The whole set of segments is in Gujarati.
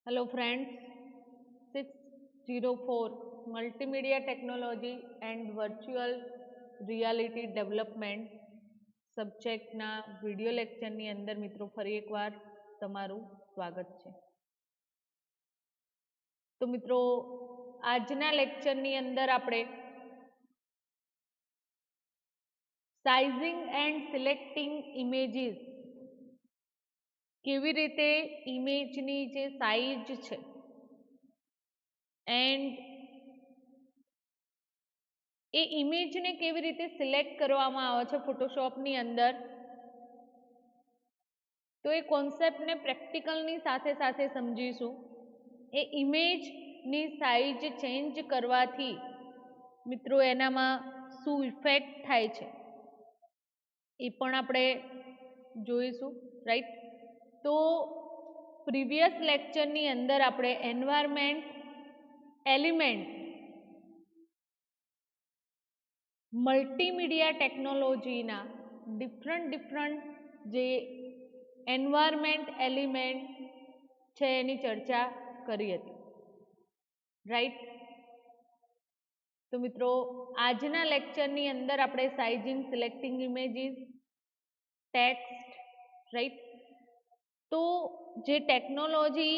Hello friends, 604 Multimedia Technology and Virtual Reality Development સબ્જેક્ટના વિડિયો લેક્ચરની અંદર મિત્રો ફરી એકવાર તમારું સ્વાગત છે. તો મિત્રો આજના લેક્ચરની અંદર આપણે સાઇઝિંગ એન્ડ સિલેક્ટિંગ ઇમેજીસ કેવી રીતે ઇમેજની જે સાઇઝ છે એન્ડ એ ઇમેજને કેવી રીતે સિલેક્ટ કરવામાં આવે છે ફોટોશોપની અંદર, તો એ કોન્સેપ્ટને પ્રેક્ટિકલની સાથે સાથે સમજીશું. એ ઇમેજની સાઇઝ ચેન્જ કરવાથી મિત્રો એનામાં શું ઇફેક્ટ થાય છે એ પણ આપણે જોઈશું, રાઈટ. તો પ્રીવિયસ લેક્ચરની અંદર આપણે એન્વાયરમેન્ટ એલિમેન્ટ મલ્ટીમીડિયા ટેકનોલોજીના ડિફરન્ટ જે એન્વાયરમેન્ટ એલિમેન્ટ છે એની ચર્ચા કરી હતી, રાઈટ. તો મિત્રો આજના લેક્ચરની અંદર આપણે sizing, selecting images, text, right. તો જે ટેકનોલોજી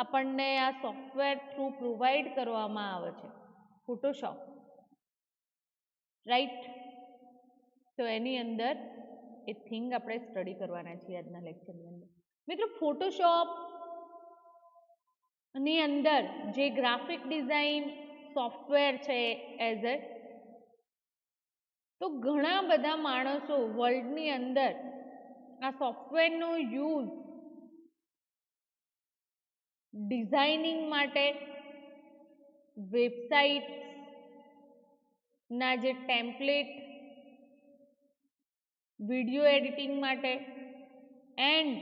આપણને આ સોફ્ટવેર થ્રુ પ્રોવાઈડ કરવામાં આવે છે ફોટોશોપ, રાઈટ. તો એની અંદર એ થિંગ આપણે સ્ટડી કરવાના છીએ આજના લેક્ચરની અંદર. મિત્રો ફોટોશોપ ની અંદર જે ગ્રાફિક ડિઝાઇન સોફ્ટવેર છે એઝ એ, તો ઘણા બધા માણસો વર્લ્ડની અંદર આ સોફ્ટવેરનો યુઝ ડિઝાઇનિંગ માટે, વેબસાઇટ્સના જે ટેમ્પલેટ, વિડીયો એડિટિંગ માટે એન્ડ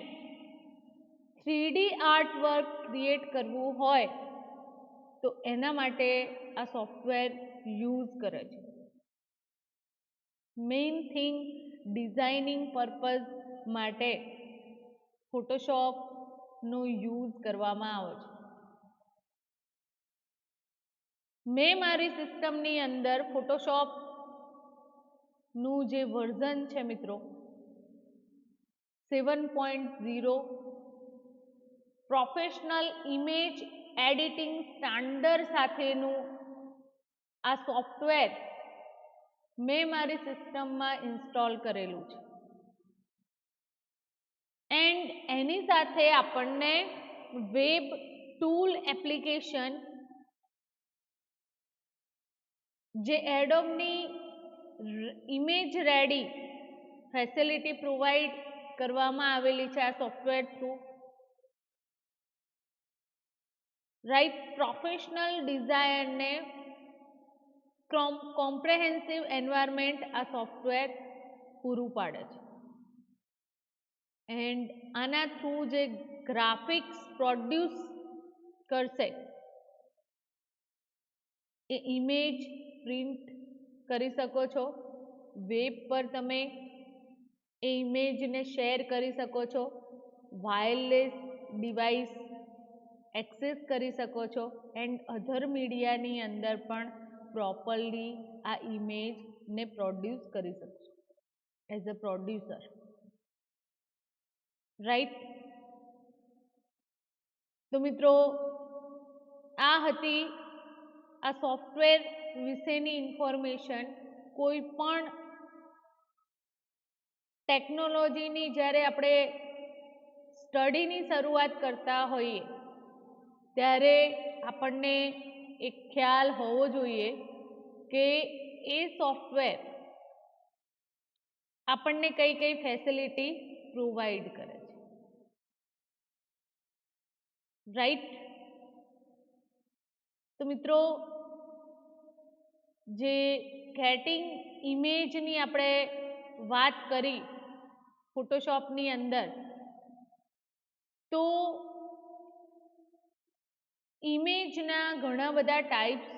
3D આર્ટવર્ક ક્રિએટ કરવું હોય તો એના માટે આ સોફ્ટવેર યુઝ કરે છે. મેઇન થિંગ ડિઝાઇનિંગ પર્પઝ માટે ફોટોશોપનો યુઝ કરવામાં આવે છે. મેં મારી સિસ્ટમની અંદર ફોટોશોપનું જે વર્ઝન છે મિત્રો 7.0 પ્રોફેશનલ ઇમેજ એડિટિંગ સ્ટાન્ડર્ડ સાથેનું આ સોફ્ટવેર મેં મારી સિસ્ટમમાં ઇન્સ્ટોલ કરેલું છે એન્ડ એની સાથે આપણને વેબ ટૂલ એપ્લિકેશન જે એડોબની ઇમેજ રેડી ફેસિલિટી પ્રોવાઈડ કરવામાં આવેલી છે આ સોફ્ટવેર થ્રુ, રાઈટ. પ્રોફેશનલ ડિઝાઇનને કોમ્પ્રેહેન્સિવ એન્વાયરમેન્ટ આ સોફ્ટવેર પૂરું પાડે છે એન્ડ આના થ્રુ જે ગ્રાફિક્સ પ્રોડ્યુસ કરશે એ ઇમેજ પ્રિન્ટ કરી શકો છો, વેબ પર તમે એ ઇમેજને શેર કરી શકો છો, વાયરલેસ ડિવાઇસ એક્સેસ કરી શકો છો એન્ડ અધર મીડિયાની અંદર પણ પ્રોપરલી આ ઇમેજને પ્રોડ્યુસ કરી શકશો એઝ અ પ્રોડ્યુસર, રાઈટ. તો મિત્રો આ હતી આ સોફ્ટવેર વિશેની ઇન્ફોર્મેશન. કોઈ પણ ટેકનોલોજીની જ્યારે આપણે સ્ટડીની શરૂઆત કરતા હોઈએ ત્યારે આપણને એક ખ્યાલ હોવો જોઈએ કે એ સોફ્ટવેર આપણને કઈ કઈ ફેસિલિટી પ્રોવાઈડ કરે છે, રાઈટ. તો મિત્રો જે ગેટિંગ ઇમેજની આપણે વાત કરી ફોટોશોપની અંદર, તો ઇમેજના ઘણા બધા ટાઈપ્સ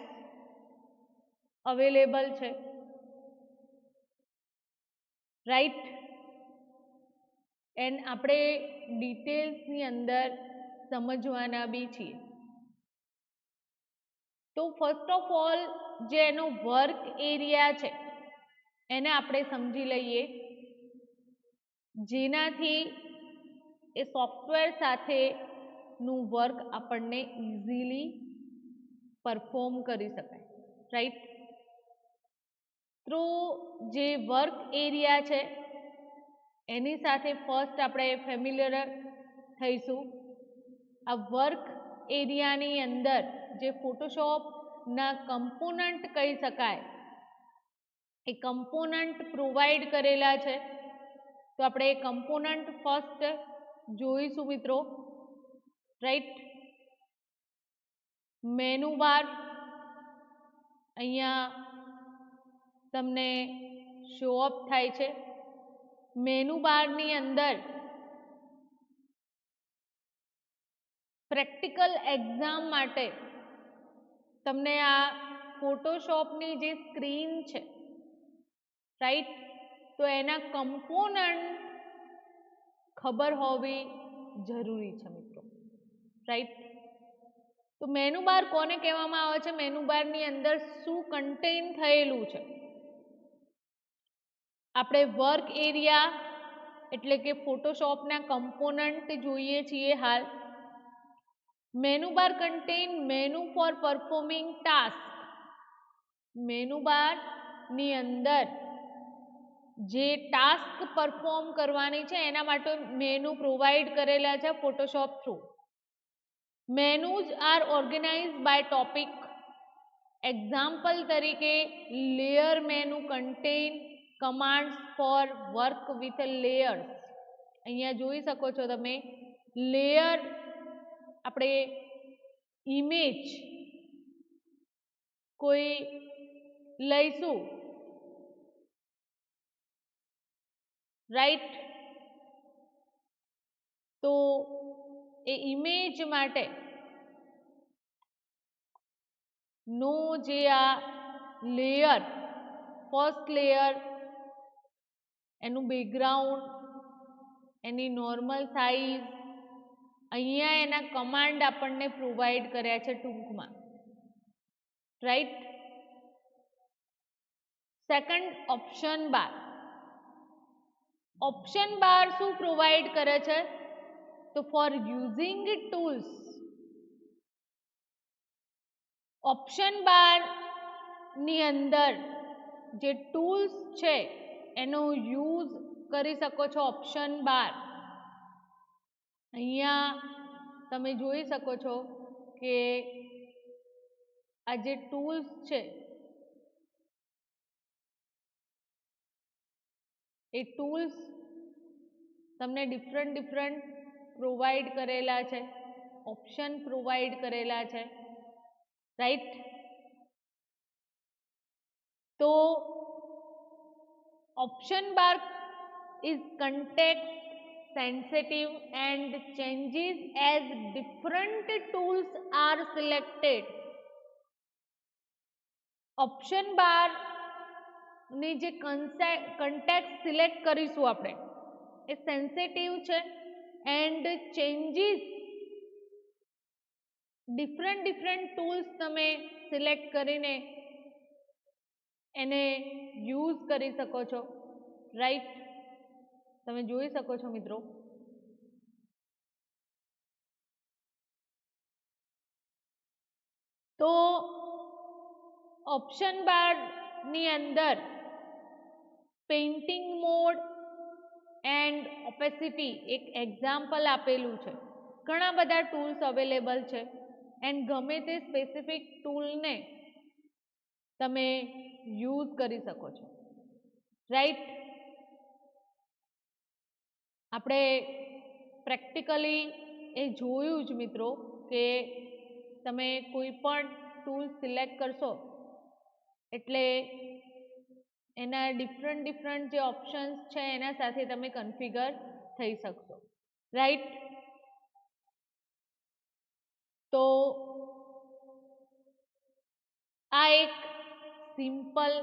અવેલેબલ છે, રાઈટ. એન્ડ આપણે ડિટેલ્સની અંદર સમજવાના બી છીએ. તો ફર્સ્ટ ઓફ ઓલ જે એનો વર્ક એરિયા છે એને આપણે સમજી લઈએ, જેનાથી એ સોફ્ટવેર સાથેનું વર્ક આપણને ઇઝીલી પરફોર્મ કરી શકાય, રાઈટ. તો જે વર્ક એરિયા છે એની સાથે ફર્સ્ટ આપણે ફેમિલિયર થઈશું. આ વર્ક એરિયાની અંદર જે ફોટોશોપના કમ્પોનન્ટ કહી શકાય એ કમ્પોનન્ટ પ્રોવાઈડ કરેલા છે. તો આપણે એ કમ્પોનન્ટ ફર્સ્ટ જોઈશું મિત્રો, રાઈટ. મેનુ બાર અહીંયા તમને શો અપ થાય છે. મેનુ બારની અંદર પ્રેક્ટિકલ એક્ઝામ માટે તમને આ ફોટોશોપની જે સ્ક્રીન છે, રાઈટ, તો એના કમ્પોનન્ટ ખબર હોવી જરૂરી છે મિત્રો, રાઈટ. તો મેનુ બાર કોને કહેવામાં આવે છે, મેનુ બારની અંદર શું કન્ટેન થયેલું છે. આપણે વર્ક એરિયા એટલે કે ફોટોશોપના કમ્પોનન્ટ જોઈએ છીએ હાલ. Menu bar contain menu for performing task. Menu બારની અંદર જે ટાસ્ક પરફોર્મ કરવાની છે એના માટે મેનુ પ્રોવાઈડ કરેલા છે Photoshop through. Menus are organize by topic. Example તરીકે layer menu contain commands for work with layers. અહીંયા જોઈ શકો છો તમે, લેયર આપણે ઇમેજ કોઈ લઈશું, રાઈટ, તો એ ઇમેજ માટે નો જે આ લેયર, ફર્સ્ટ લેયર, એનું બેકગ્રાઉન્ડ, એની નોર્મલ સાઈઝ, અહીંયા એના કમાન્ડ આપણને પ્રોવાઈડ કર્યા છે ટૂંકમાં, રાઈટ. સેકન્ડ, ઓપ્શન બાર. ઓપ્શન બાર શું પ્રોવાઈડ કરે છે, તો four using tools. Option bar ની અંદર જે ટૂલ્સ છે એનો યુઝ કરી શકો છો ઓપ્શન બાર. અહીંયા તમે જોઈ શકો છો કે આ જે ટૂલ્સ છે એ ટૂલ્સ તમને ડિફરન્ટ પ્રોવાઈડ કરેલા છે, ઓપ્શન પ્રોવાઈડ કરેલા છે, રાઈટ. તો option bar is context sensitive and changes as different tools are selected. Option bar ની જે કન્ટેક્ટ સિલેક્ટ કરીશું આપણે એ સેન્સિટિવ છે એન્ડ ચેન્જીસ ડિફરન્ટ ટૂલ્સ તમે સિલેક્ટ કરીને એને યુઝ કરી શકો છો, રાઈટ. તમે જોઈ શકો છો મિત્રો. તો ઓપ્શન બાર ની અંદર પેઇન્ટિંગ મોડ એન્ડ ઓપેસિટી એક એક્ઝામ્પલ આપેલું છે. ઘણા બધા ટૂલ્સ અવેલેબલ છે એન્ડ ગમે તે સ્પેસિફિક ટૂલને તમે યુઝ કરી શકો છો, રાઈટ. આપણે પ્રેક્ટિકલી એ જોયું જ મિત્રો કે તમે કોઈ પણ ટૂલ સિલેક્ટ કરશો એટલે એના ડિફરન્ટ જે ઓપ્શન્સ છે એના સાથે તમે કન્ફિગર થઈ શકશો, રાઈટ. તો આ એક સિમ્પલ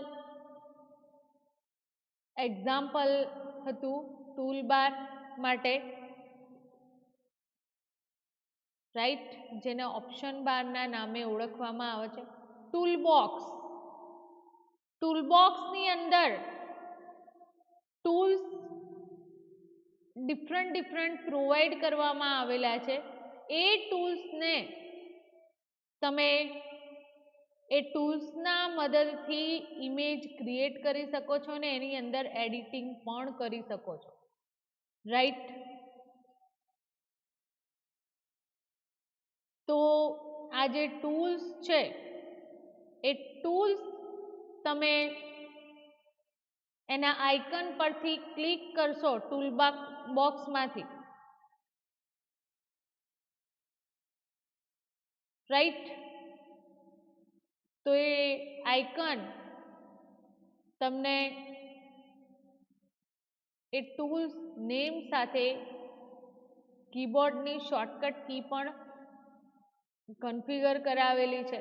એક્ઝામ્પલ હતું ટૂલ બાર માટે. રાઈટ, જેને ઓપ્શન બારના નામે ઓળખવામાં આવે છે. ટૂલ બોક્સ, ટૂલબોક્સની અંદર ટૂલ્સ ડિફરન્ટ પ્રોવાઈડ કરવામાં આવેલા છે. એ ટૂલ્સને તમે એ ટૂલ્સના મદદથી ઇમેજ ક્રિએટ કરી શકો છો અને એની અંદર એડિટિંગ પણ કરી શકો છો, રાઈટ. તો આ જે ટૂલ્સ છે એ ટૂલ્સ તમે એના આઇકન પરથી ક્લિક કરશો ટૂલ બોક્સમાંથી, રાઈટ. તો એ આઇકન તમને એ ટૂલ્સ નેમ સાથે કીબોર્ડની શોર્ટકટ કી પણ કન્ફિગર કરાવેલી છે,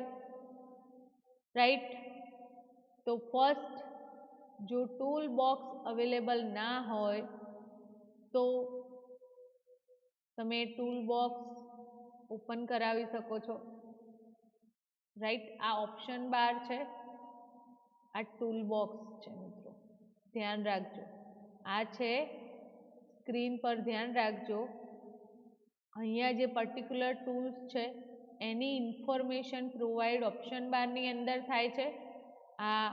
રાઈટ. તો ફર્સ્ટ જો ટૂલ બોક્સ અવેલેબલ ના હોય તો તમે ટૂલ બોક્સ ઓપન કરાવી શકો છો, રાઈટ. આ ઓપ્શન બાર છે, આ ટૂલ બોક્સ છે મિત્રો, ધ્યાન રાખજો. આ છે સ્ક્રીન પર, ધ્યાન રાખજો. અહીંયા જે પર્ટિક્યુલર ટૂલ્સ છે એની ઇન્ફોર્મેશન પ્રોવાઈડ ઓપ્શન બારની અંદર થાય છે. આ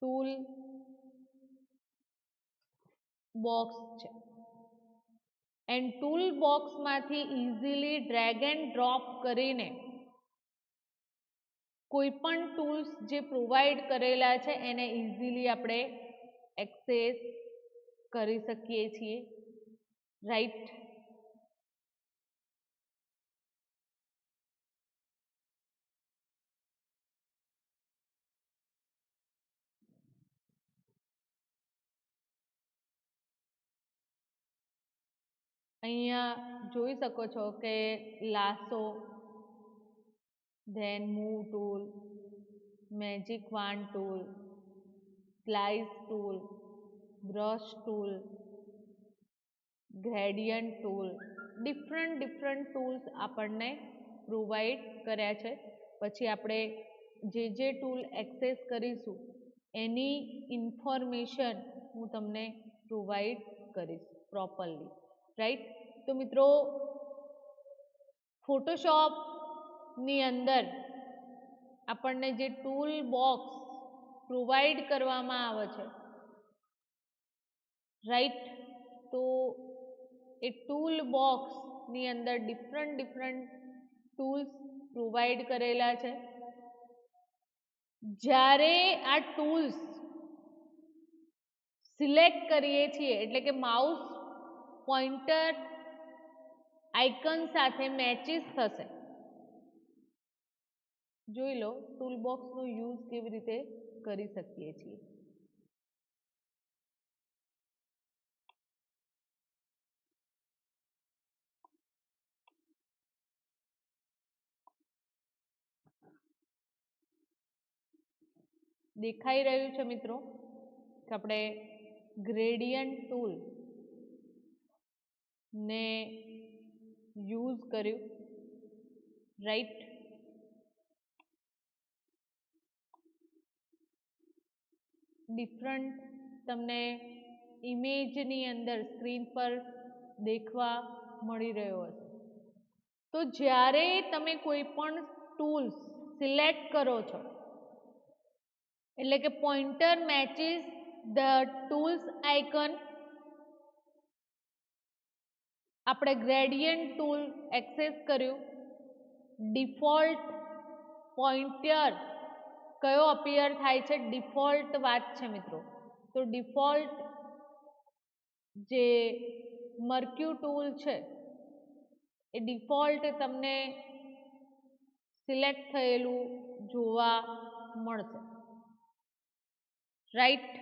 ટૂલ બોક્સ છે એન્ડ ટૂલ બોક્સમાંથી ઇઝીલી ડ્રેગ એન્ડ ડ્રોપ કરીને કોઈ પણ ટૂલ્સ જે પ્રોવાઈડ કરેલા છે એને ઇઝીલી આપણે એક્સેસ કરી શકીએ છીએ, રાઈટ. અહીંયા જોઈ શકો છો કે lasso, then move tool, magic wand tool, slice tool, brush tool, gradient tool, different tools આપણને પ્રોવાઈડ કર્યા છે. પછી આપણે જે ટૂલ એક્સેસ કરીશું એની ઇન્ફોર્મેશન હું તમને પ્રોવાઈડ કરીશ પ્રોપરલી, રાઈટ. તો મિત્રો ફોટોશોપની અંદર આપણને જે ટૂલ બોક્સ પ્રોવાઈડ કરવામાં આવે છે, રાઈટ. તો એ ટૂલ બોક્સની અંદર ડિફરન્ટ ટૂલ્સ પ્રોવાઈડ કરેલા છે. જ્યારે આ ટૂલ્સ સિલેક્ટ કરીએ છીએ એટલે કે માઉસ પોઇન્ટર આઇકન સાથે મેચિસ થશે. જોઈ લો ટૂલ બોક્સનો યુઝ કેવી રીતે કરી શકીએ છીએ. દેખાઈ રહ્યું છે મિત્રો કે આપણે ગ્રેડિયન્ટ ટૂલ ને યુઝ કર્યું, રાઈટ. ડિફરન્ટ તમને ઇમેજની અંદર સ્ક્રીન પર દેખવા મળી રહ્યો હશે. તો જ્યારે તમે કોઈ પણ ટૂલ્સ સિલેક્ટ કરો છો એટલે કે pointer matches the tools icon, આપણે ગ્રેડિયન્ટ ટૂલ એક્સેસ કર્યું, ડિફોલ્ટ પોઇન્ટર કયો અપિયર થાય છે, ડિફોલ્ટ વાત છે મિત્રો. તો ડિફોલ્ટ જે મર્ક્યુ ટૂલ છે એ ડિફોલ્ટ તમને સિલેક્ટ થયેલું જોવા મળશે, રાઈટ.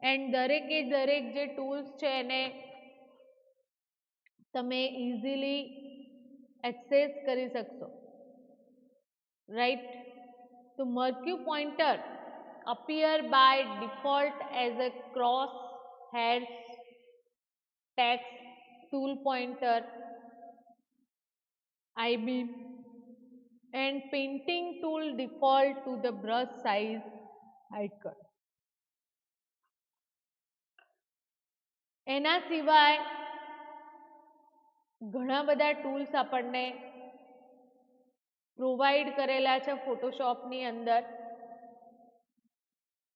એન્ડ દરેકે દરેક જે ટૂલ્સ છે એને તમે ઇઝીલી એક્સેસ કરી શકશો, રાઈટ. તો મર્ક્યુ pointer appear by default as a cross hairs text tool pointer I-beam, and painting tool default to the brush size icon. એના સિવાય ઘણા બધા ટૂલ્સ આપણને પ્રોવાઈડ કરેલા છે ફોટોશોપની અંદર.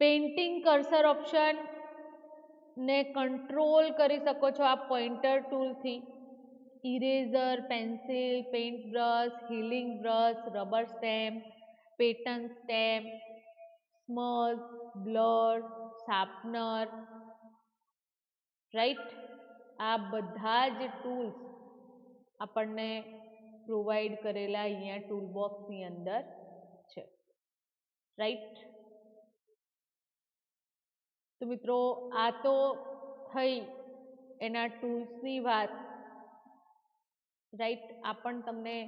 પેઇન્ટિંગ કર્સર ઓપ્શન ને કંટ્રોલ કરી શકો છો આ પોઇન્ટર ટૂલથી. Eraser, pencil, paint brush, healing brush, rubber stamp, pattern stamp, smudge, blur, sharpener, right, આ બધા જ ટૂલ્સ આપણને પ્રોવાઈડ કરેલા અહીંયા ટૂલ બોક્સની અંદર છે. રાઈટ, તો મિત્રો આ તો થઈ એના ટૂલ્સની વાત. રાઈટ, આ પણ તમને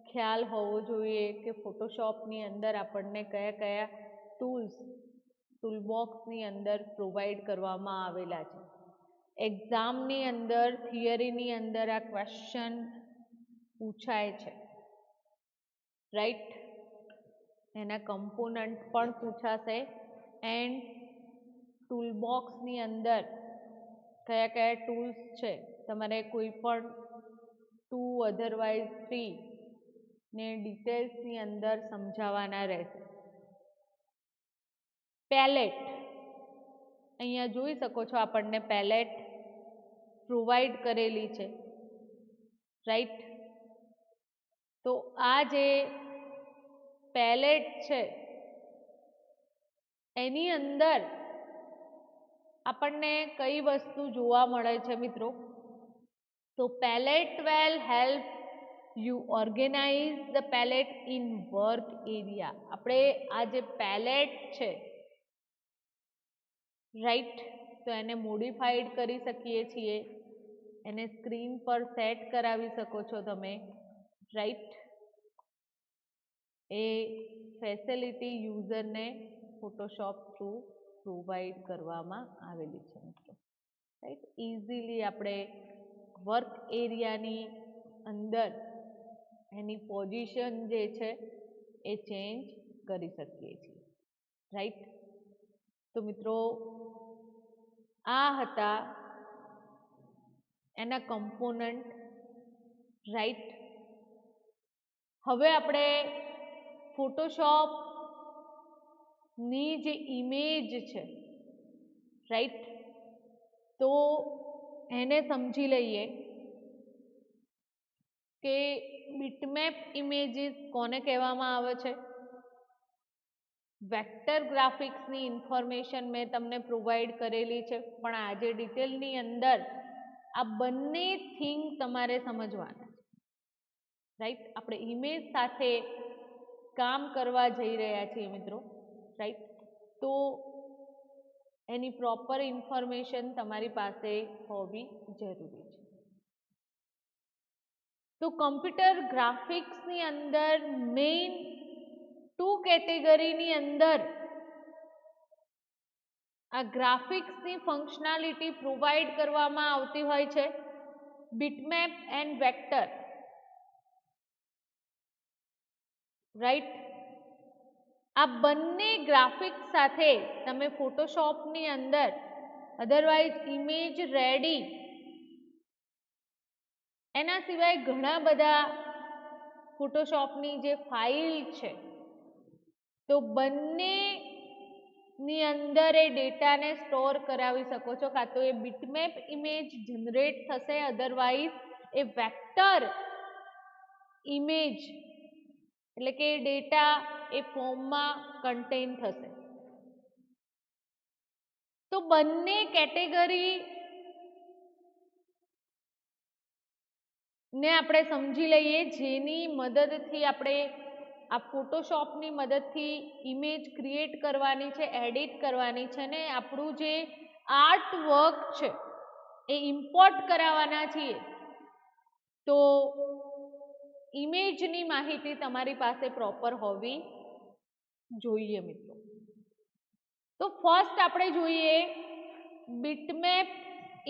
ખ્યાલ હોવો જોઈએ કે ફોટોશોપની અંદર આપણને કયા કયા ટૂલ્સ ટૂલબોક્સની અંદર પ્રોવાઈડ કરવામાં આવેલા છે. એક્ઝામની અંદર, થિયરીની અંદર આ ક્વેશ્ચન પૂછાય છે. રાઈટ, એના કમ્પોનન્ટ પણ પૂછાશે એન્ડ ટૂલબોક્સની અંદર કયા કયા ટૂલ્સ છે તમારે કોઈ પણ 2 અધરવાઇઝ 3 ને ડિટેલ્સની અંદર સમજાવવાના રહેશે. પેલેટ, અહીંયા જોઈ શકો છો આપણને પેલેટ પ્રોવાઈડ કરેલી છે. રાઈટ, તો આ જે પેલેટ છે એની અંદર આપણને કઈ વસ્તુ જોવા મળે છે મિત્રો? તો palette will help you organize the palette in work area. આપણે આ જે પેલેટ છે, રાઈટ, તો એને મોડિફાઈડ કરી શકીએ છીએ. એને સ્ક્રીન પર સેટ કરાવી શકો છો તમે. રાઈટ, એ ફેસિલિટી યુઝરને ફોટોશોપ થ્રુ પ્રોવાઈડ કરવામાં આવેલી છે મિત્રો. રાઈટ, ઇઝીલી આપણે વર્ક એરિયાની અંદર એની પોઝિશન જે છે એ ચેન્જ કરી શકીએ છીએ. રાઈટ, તો મિત્રો આ હતા એના કમ્પોનન્ટ. રાઈટ, હવે આપણે ફોટોશોપની જે ઇમેજ છે, રાઈટ, તો એને સમજી લઈએ કે બીટમેપ ઇમેજીસ કોને કહેવામાં આવે છે. વેક્ટર ગ્રાફિક્સની ઇન્ફોર્મેશન મેં તમને પ્રોવાઈડ કરેલી છે, પણ આજે ડિટેલની અંદર આ બંને થિંગ તમારે સમજવાના છે. રાઈટ, આપણે ઇમેજ સાથે કામ કરવા જઈ રહ્યા છીએ મિત્રો. રાઈટ, તો એની પ્રોપર ઇન્ફોર્મેશન તમારી પાસે હોવી જરૂરી છે. તો કમ્પ્યુટર ગ્રાફિક્સની અંદર મેઇન 2 કેટેગરીની અંદર આ ગ્રાફિક્સની ફંક્શનાલિટી પ્રોવાઈડ કરવામાં આવતી હોય છે, બીટમેપ એન્ડ વેક્ટર. રાઈટ, આ બંને ગ્રાફિક્સ સાથે તમે ફોટોશોપની અંદર અધરવાઇઝ ઇમેજ રેડી, એના સિવાય ઘણા બધા ફોટોશોપની જે ફાઇલ છે, તો બંનેની અંદર એ ડેટાને સ્ટોર કરાવી શકો છો. કાં તો એ બીટમેપ ઇમેજ જનરેટ થશે, અધરવાઇઝ એ વેક્ટર ઇમેજ એટલે કે ડેટા એ ફોર્મમાં કન્ટેન થશે. તો બંને કેટેગરી ને આપણે સમજી લઈએ, જેની મદદથી આપણે આ ફોટોશોપની મદદથી ઇમેજ ક્રિએટ કરવાની છે, એડિટ કરવાની છે ને આપણું જે આર્ટ વર્ક છે એ ઇમ્પોર્ટ કરાવવાના છીએ. તો ઇમેજની માહિતી તમારી પાસે પ્રોપર હોવી જોઈએ મિત્રો. તો ફર્સ્ટ આપણે જોઈએ bitmap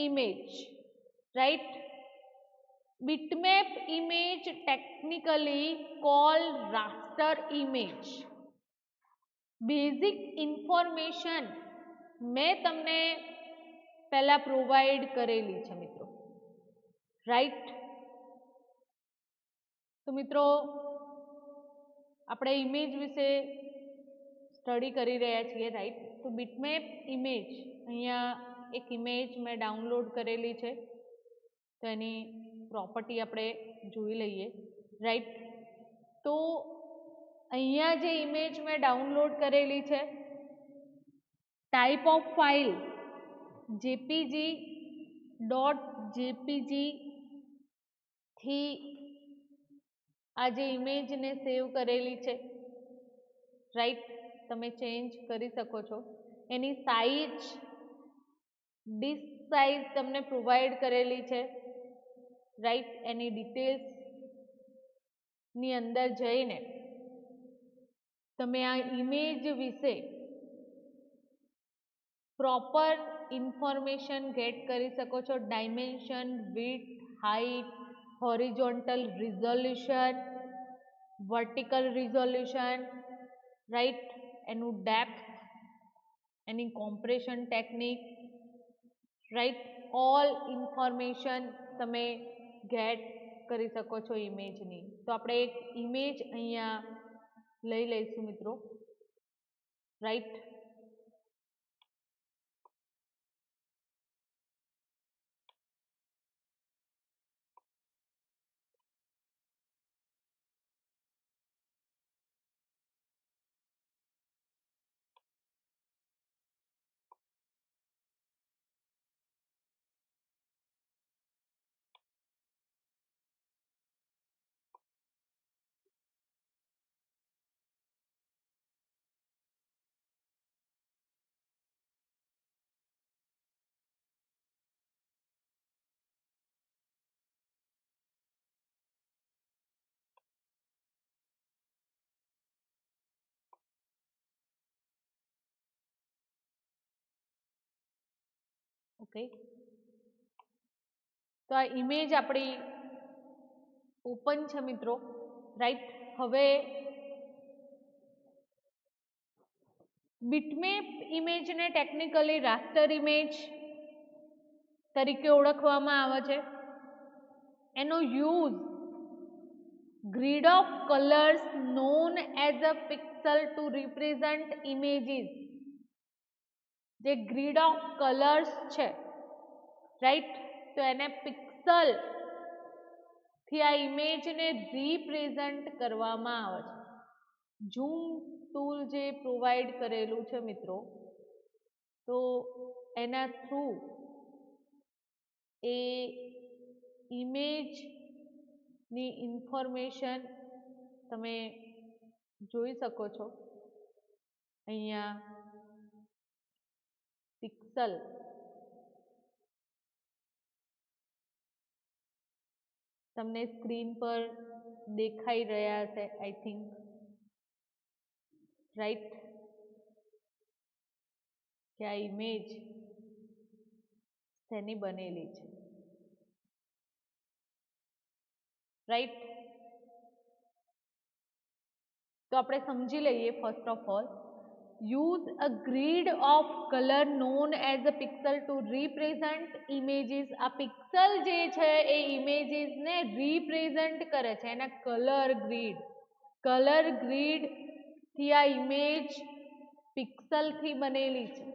image. Right, Bitmap image technically called raster image. Basic information મેં તમને પહેલા પ્રોવાઈડ કરેલી છે મિત્રો, રાઈટ. તો મિત્રો આપણે ઇમેજ વિશે સ્ટડી કરી રહ્યા છીએ, રાઈટ. તો બીટમેપ ઇમેજ, અહીંયા એક ઇમેજ મેં ડાઉનલોડ કરેલી છે, તો એની પ્રોપર્ટી આપણે જોઈ લઈએ, રાઈટ. તો અહીંયા જે ઇમેજ મેં ડાઉનલોડ કરેલી છે, type of file JPG dot JPG થી આ જે ઇમેજને સેવ કરેલી છે, રાઈટ. તમે ચેન્જ કરી શકો છો. એની સાઇઝ, ડિસ્ક સાઇઝ તમને પ્રોવાઈડ કરેલી છે, રાઈટ. એની ડિટેલ્સ ની અંદર જઈને તમે આ ઇમેજ વિશે પ્રોપર ઇન્ફોર્મેશન ગેટ કરી શકો છો. Dimension, width, height, horizontal resolution, vertical resolution, right. એનું ડેપ્થ, એની compression technique, right. All information તમે ગેટ કરી શકો છો ઇમેજની. તો આપણે એક ઇમેજ અહીંયા લઈ લઈશું મિત્રો, રાઈટ. ઓકે, તો આ ઇમેજ આપણી ઓપન છે મિત્રો, રાઈટ. હવે બીટમેપ ઇમેજને ટેકનિકલી રાસ્ટર ઇમેજ તરીકે ઓળખવામાં આવે છે. એનો use grid of colours known as a pixel to represent images. જે ગ્રીડ ઓફ કલર્સ છે, રાઈટ, તો એને પિક્સલ થી આ ઇમેજને રિપ્રેઝન્ટ કરવામાં આવે છે. ઝૂમ ટૂલ જે પ્રોવાઈડ કરેલું છે મિત્રો, તો એના થ્રુ એ ઇમેજની ઇન્ફોર્મેશન તમે જોઈ શકો છો. અહીંયા પિક્સલ તમને સ્ક્રીન પર દેખાઈ રહ્યા હશે, આઈ થિંક, રાઈટ, કે આ ઇમેજ શેની બનેલી છે, રાઈટ. તો આપણે સમજી લઈએ. First of all, use a grid of color known as a pixel to represent images. આ પિક્સલ જે છે એ ઇમેજીસ ને રિપ્રેઝન્ટ કરે છે, એના કલર ગ્રીડ થી આ ઇમેજ પિક્સલ થી બનેલી છે.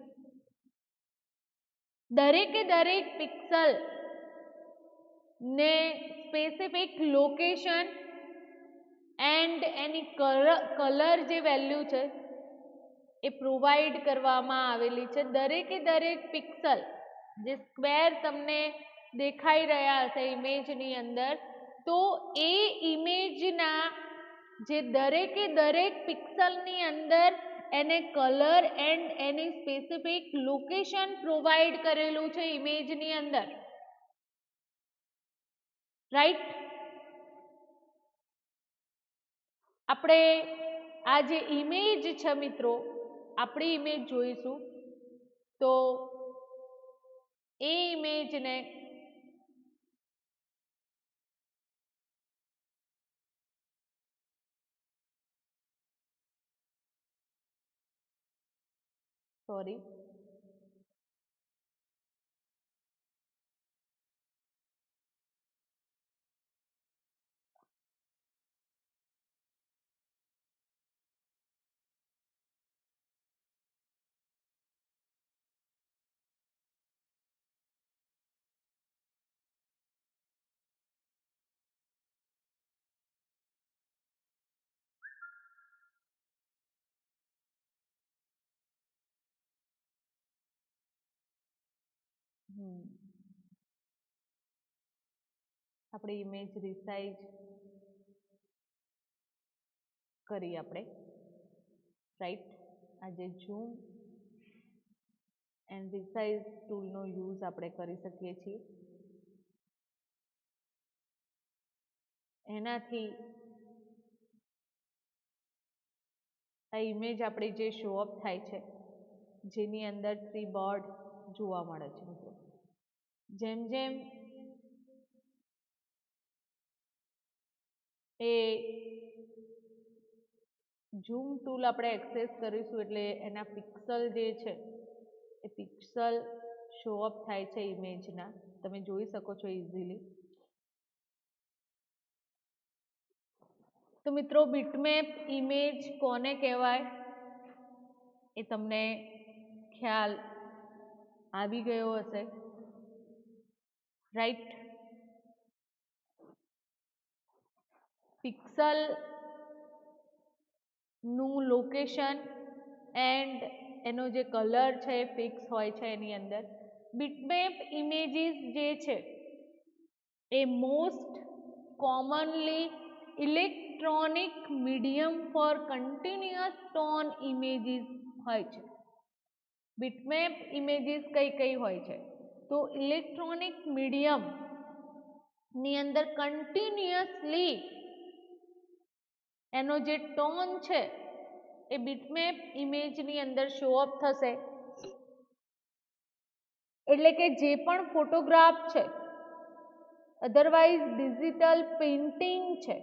દરેકે દરેક પિક્સલ ને specific location and any colour જે વેલ્યુ છે એ પ્રોવાઈડ કરવામાં આવેલી છે. દરેકે દરેક પિક્સલ જે સ્ક્વેર તમને દેખાઈ રહ્યા હશે ઇમેજની અંદર, તો એ ઇમેજના જે દરેકે દરેક પિક્સલની અંદર એને colour and any specific location provide કરેલું છે ઇમેજની અંદર, રાઈટ. આપણે આ જે ઇમેજ છે મિત્રો, આપણી ઇમેજ જોઈશું, તો એ ઇમેજને સોરી, આપણે ઇમેજ રિસાઇઝ કરી આપણે, રાઈટ. આજે ઝૂમ એન્ડ રિસાઇઝ ટૂલનો યુઝ આપણે કરી શકીએ છીએ. એનાથી આ ઇમેજ આપણી જે શો અપ થાય છે, જેની અંદર 3 બર્ડ જોવા મળે છે મિત્રો. જેમ જેમ એ ઝૂમ ટૂલ આપણે એક્સેસ કરીશું એટલે એના પિક્સલ જે છે એ પિક્સલ શો અપ થાય છે ઇમેજના, તમે જોઈ શકો છો ઇઝીલી. તો મિત્રો બીટમેપ ઇમેજ કોને કહેવાય એ તમને ખ્યાલ આવી ગયો હશે, રાઈટ. પિક્સલ નું લોકેશન એન્ડ એનો જે કલર છે એ ફિક્સ હોય છે એની અંદર. બીટમેપ ઇમેજીસ જે છે એ most commonly electronic medium for continuous tone images હોય છે. બીટમેપ ઇમેજીસ કઈ કઈ હોય છે? તો ઇલેક્ટ્રોનિક મીડિયમ ની અંદર કન્ટિન્યુઅસલી એનો જે ટોન છે એ બીટમેપ ઇમેજની અંદર શો અપ થશે. એટલે કે જે પણ ફોટોગ્રાફ છે, અધરવાઇઝ ડિજિટલ પેઇન્ટિંગ છે,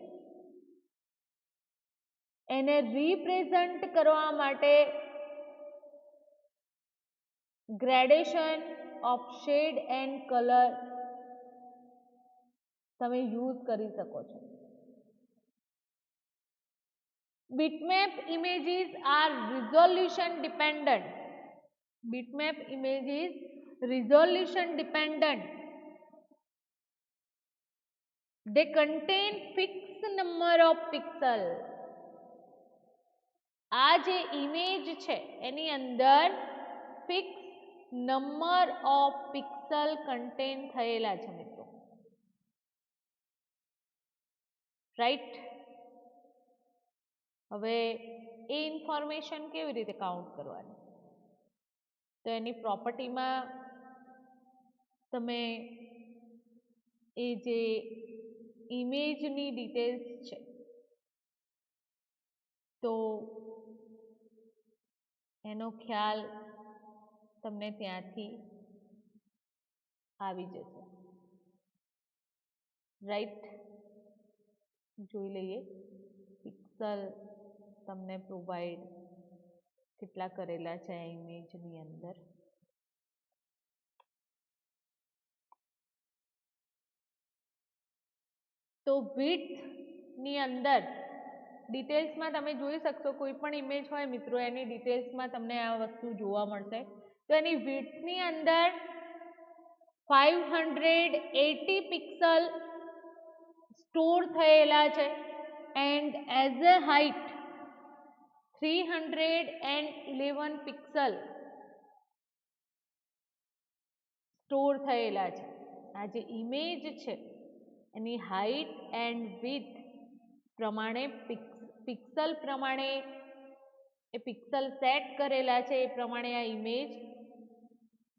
એને રિપ્રેઝન્ટ કરવા માટે gradation of shade and colour તમે યુઝ કરી શકો છો. Bitmap images are resolution dependent. Bitmap images resolution dependent. They contain fixed number of pixel. આ જે ઇમેજ છે એની અંદર fix number of pixel contain થયેલા છે મિત્રો, રાઈટ. હવે એ ઇન્ફોર્મેશન કેવી રીતે કાઉન્ટ કરવાની? તો એની પ્રોપર્ટીમાં તમે એ જે ઇમેજની ડિટેલ્સ છે તો એનો ખ્યાલ તમને ત્યાંથી આવી જશે, રાઈટ. જોઈ લઈએ પિક્સલ તમને પ્રોવાઈડ કેટલા કરેલા છે આ ઇમેજની અંદર. તો વિડ્થ ની અંદર ડિટેલ્સમાં તમે જોઈ શકશો, કોઈ પણ ઇમેજ હોય મિત્રો એની ડિટેલ્સમાં તમને આ વસ્તુ જોવા મળશે. તો એની વિડ્થની અંદર 580 પિક્સલ સ્ટોર થયેલા છે and as a height 311 pixel store થયેલા છે. આ જે ઇમેજ છે એની હાઇટ એન્ડ વિડ્થ પ્રમાણે પિક્સલ પ્રમાણે એ પિક્સલ સેટ કરેલા છે એ પ્રમાણે આ ઇમેજ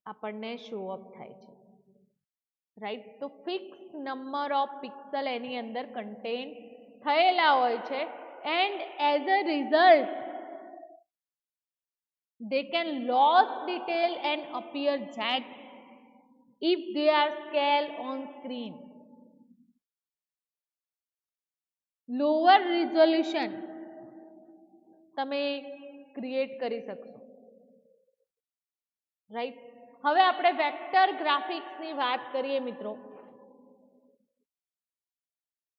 આપણને શો અપ થાય છે, રાઈટ. તો ફિક્સ નંબર ઓફ પિક્સલ એની અંદર કન્ટેન થયેલા હોય છે and as a result they can lose detail and appear jagged if they are scaled on screen. Lower resolution તમે ક્રિએટ કરી શકશો. રાઈટ. હવે આપણે વેક્ટર ગ્રાફિક્સની વાત કરીએ મિત્રો.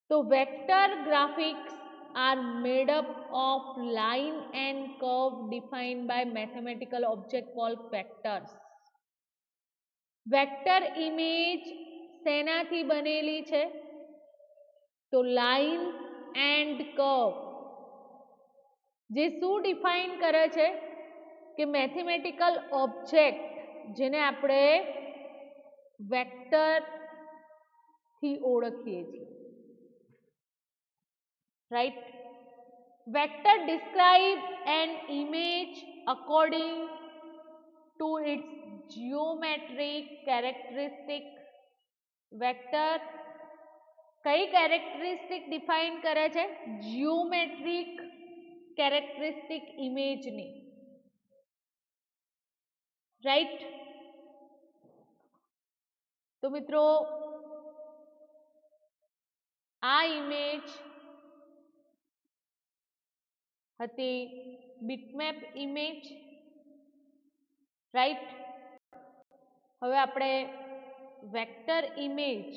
તો vector graphics are made up of line and curve defined by mathematical object called vectors. Vector image શેનાથી બનેલી છે? તો લાઇન એન્ડ કર્વ, જે શું ડિફાઇન કરે છે કે મેથેમેટિકલ ઓબ્જેક્ટ જેને આપણે વેક્ટર થી ઓળખીએ છીએ. Right. Vector describe an image according to its geometric characteristic. Vector કઈ કેરેક્ટરિસ્ટિક ડિફાઇન કરે છે? જીઓમેટ્રિક કેરેક્ટરિસ્ટિક ઇમેજની. રાઈટ. તો મિત્રો આ ઇમેજ હતી બીટમેપ ઇમેજ. રાઈટ. હવે આપણે વેક્ટર ઇમેજ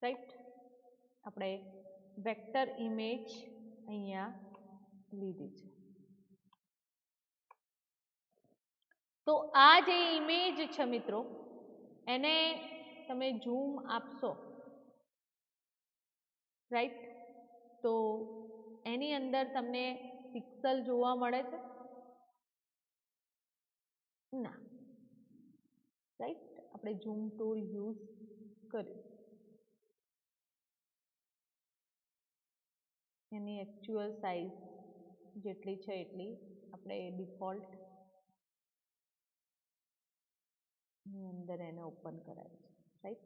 રાઈટ. આપણે વેક્ટર ઇમેજ અહીંયા લીધી છે. તો આ જે ઇમેજ છે મિત્રો, એને તમે ઝૂમ આપશો, રાઈટ, તો એની અંદર તમને પિક્સલ જોવા મળે છે? ના. રાઈટ. આપણે ઝૂમ ટૂલ યુઝ કર્યું. એની એક્ચ્યુઅલ સાઇઝ જેટલી છે એટલી આપણે ડિફોલ્ટ ની અંદર એને ઓપન કરાય છે. રાઈટ.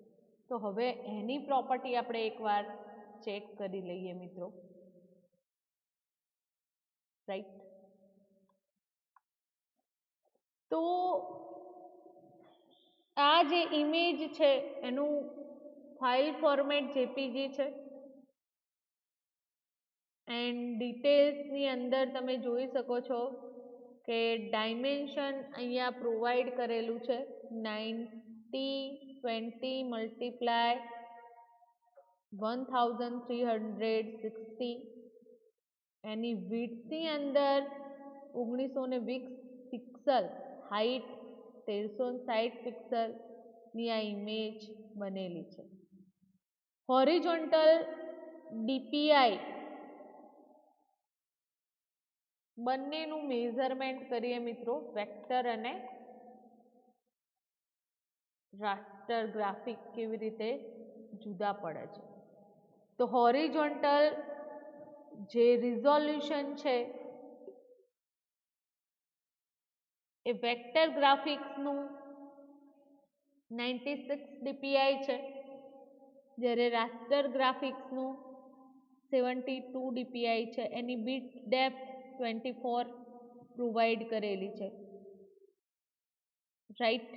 તો હવે એની પ્રોપર્ટી આપણે એકવાર ચેક કરી લઈએ મિત્રો. રાઈટ. તો આ જે ઇમેજ છે એનું ફાઇલ ફોર્મેટ જેપીજી છે એન્ડ ડિટેલ્સની અંદર તમે જોઈ શકો છો કે ડાયમેન્શન અહીંયા પ્રોવાઈડ કરેલું છે 90/20 મલ્ટીપ્લાય 1360. એની વિડ્થની અંદર 1920 પિક્સલ, હાઈટ 1360 પિક્સલની આ ઇમેજ બનેલી છે. હોરિઝોન્ટલ ડીપીઆઈ બંનેનું મેઝરમેન્ટ કરીએ મિત્રો, વેક્ટર અને રાસ્ટર ગ્રાફિક કેવી રીતે જુદા પડે છે. તો હોરિઝોન્ટલ જે રિઝોલ્યુશન છે એ વેક્ટર ગ્રાફિક્સનું 96 ડીપીઆઈ છે, જ્યારે રાસ્ટર ગ્રાફિક્સનું 72 ડીપીઆઈ છે. એની બીટ ડેપ્થ 24 પ્રોવાઈડ કરેલી છે. રાઈટ.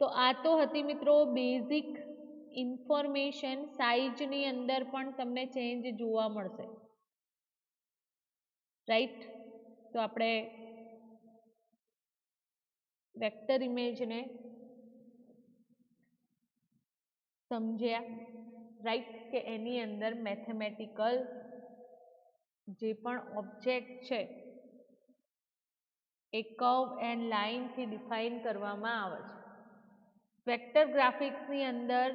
તો આ તો હતી મિત્રો બેઝિક ઇન્ફોર્મેશન. સાઇઝની અંદર પણ તમને ચેન્જ જોવા મળશે. રાઈટ. તો આપણે વેક્ટર ઇમેજને સમજ્યા. રાઈટ, કે એની અંદર મેથેમેટિકલ જે પણ ઓબ્જેક્ટ છે એ કર્વ એન્ડ લાઇનથી ડિફાઇન કરવામાં આવે છે. વેક્ટર ગ્રાફિક્સની અંદર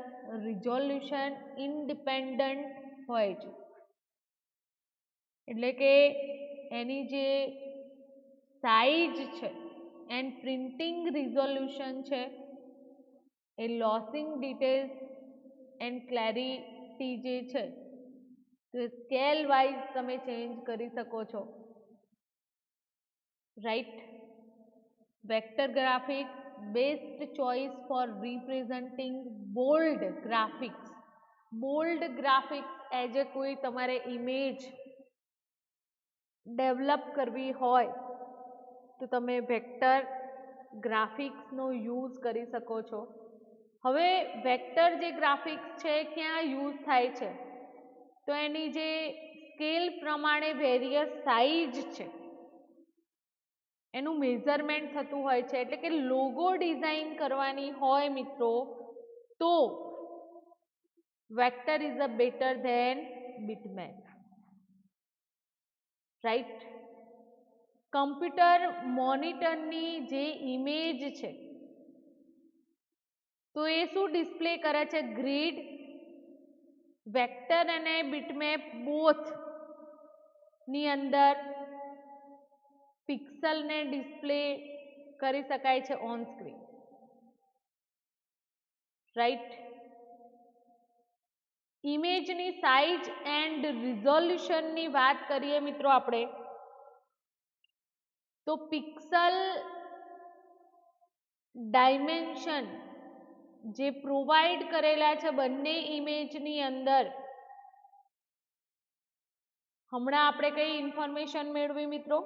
રિઝોલ્યુશન ઇન્ડિપેન્ડન્ટ હોય છે, એટલે કે એની જે સાઇઝ છે એન્ડ પ્રિન્ટિંગ રિઝોલ્યુશન છે એ લોસિંગ ડિટેલ્સ એન્ડ ક્લેરિટી જે છે તો સ્કેલ વાઇઝ તમે ચેન્જ કરી શકો છો, right. Vector graphics best choice for representing bold graphics. Bold graphics as a કોઈ તમારે ઇમેજ ડેવલપ કરવી હોય તો તમે વેક્ટર ગ્રાફિક્સનો યુઝ કરી શકો છો. હવે વેક્ટર જે ગ્રાફિક્સ છે ક્યાં યુઝ થાય છે તો એની જે સ્કેલ પ્રમાણે વેરિયસ સાઇઝ છે એનું મેઝરમેન્ટ થતું હોય છે, એટલે કે લોગો ડિઝાઇન કરવાની હોય મિત્રો તો vector is a better than bitmap, right. Computer મોનિટરની જે ઇમેજ છે તો એ શું ડિસ્પ્લે કરે છે, ગ્રીડ, વેક્ટર અને બીટમેપ બોથ ની અંદર પિક્સલને ડિસ્પ્લે કરી શકાય છે ઓન સ્ક્રીન, રાઈટ. ઇમેજની સાઇઝ એન્ડ રિઝોલ્યુશનની વાત કરીએ મિત્રો આપણે તો પિક્સલ ડાયમેન્શન જે પ્રોવાઈડ કરેલા છે બંને ઇમેજની અંદર, હમણાં આપણે કઈ ઇન્ફોર્મેશન મેળવી મિત્રો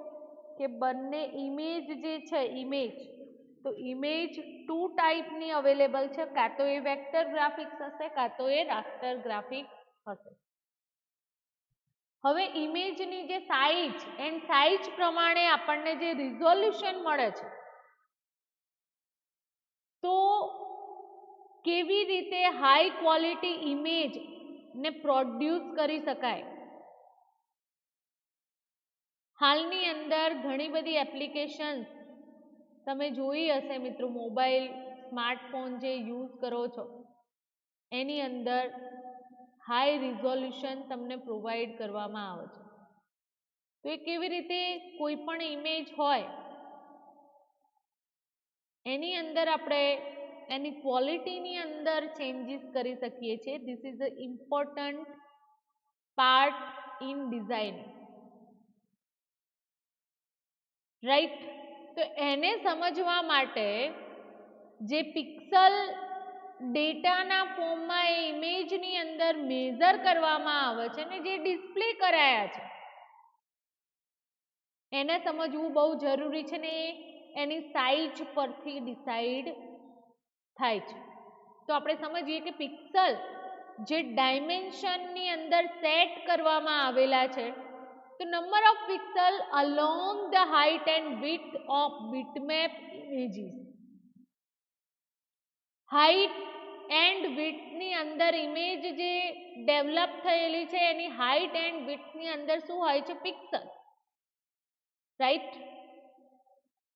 કે બંને ઇમેજ જે છે ઇમેજ તો ઇમેજ ટુ ટાઈપની અવેલેબલ છે, કાં તો એ વેક્ટર ગ્રાફિક્સ હશે કાં તો એ રાસ્ટર ગ્રાફિક્સ હશે. હવે ઇમેજની જે સાઇઝ એન્ડ સાઇઝ પ્રમાણે આપણને જે રિઝોલ્યુશન મળે છે તો કેવી રીતે હાઈ ક્વોલિટી ઇમેજ ને પ્રોડ્યુસ કરી શકાય. હાલની અંદર ઘણી બધી એપ્લિકેશન્સ તમે જોઈ હશે મિત્રો, મોબાઈલ સ્માર્ટફોન જે યુઝ કરો છો એની અંદર હાઈ રિઝોલ્યુશન તમને પ્રોવાઈડ કરવામાં આવે છે. તો એ કેવી રીતે કોઈ પણ ઇમેજ હોય એની અંદર આપણે એની ક્વોલિટીની અંદર ચેન્જીસ કરી શકીએ છીએ. This is a important part in designing, right. તો એને સમજવા માટે જે પિક્સલ ડેટાના ફોર્મમાં એ ઇમેજની અંદર મેઝર કરવામાં આવે છે ને જે ડિસ્પ્લે કરાયા છે એને સમજવું બહુ જરૂરી છે ને એની સાઇઝ પરથી ડિસાઈડ થાય છે. તો આપણે સમજીએ કે પિક્સલ જે ડાયમેન્શનની અંદર સેટ કરવામાં આવેલા છે તો number of pixel along the height and width of bitmap images. Height and વિડ્થની અંદર ઇમેજ જે ડેવલપ થયેલી છે એની હાઇટ એન્ડ વિડ્થની અંદર શું હોય છે, પિક્સલ, રાઈટ.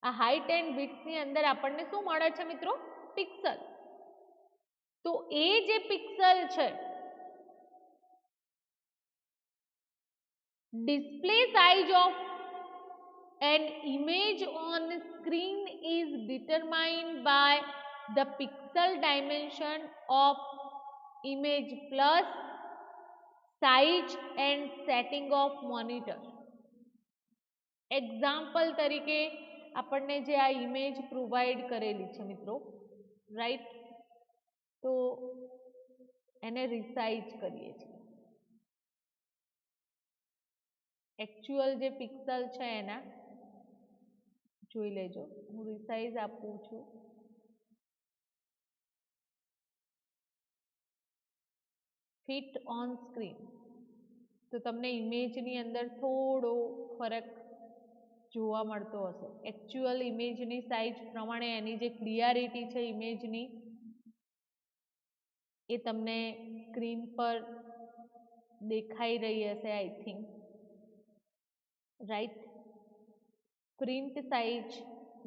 આ હાઇટ એન્ડ વિડ્થની અંદર આપણને શું મળે છે મિત્રો, પિક્સલ. તો એ જે પિક્સલ છે display size of an image on screen is determined by the pixel dimension of image plus size and setting of monitor. Example તરીકે આપણને જે આ ઇમેજ પ્રોવાઈડ કરેલી છે મિત્રો, રાઈટ, તો એને રિસાઇઝ કરીએ છીએ. एक्चुअल જે પિક્સલ છે એના જોઈ લેજો, હું રિસાઇઝ આપું છું. ફિટ ઓન સ્ક્રીન તો તમને ઇમેજની અંદર થોડો ફરક જોવા મળતો હશે. एक्चुअल ઇમેજની સાઇઝ પ્રમાણે એની જે ક્લિયરિટી છે ઇમેજની એ તમને સ્ક્રીન પર દેખાઈ રહી હશે I think, right. Print size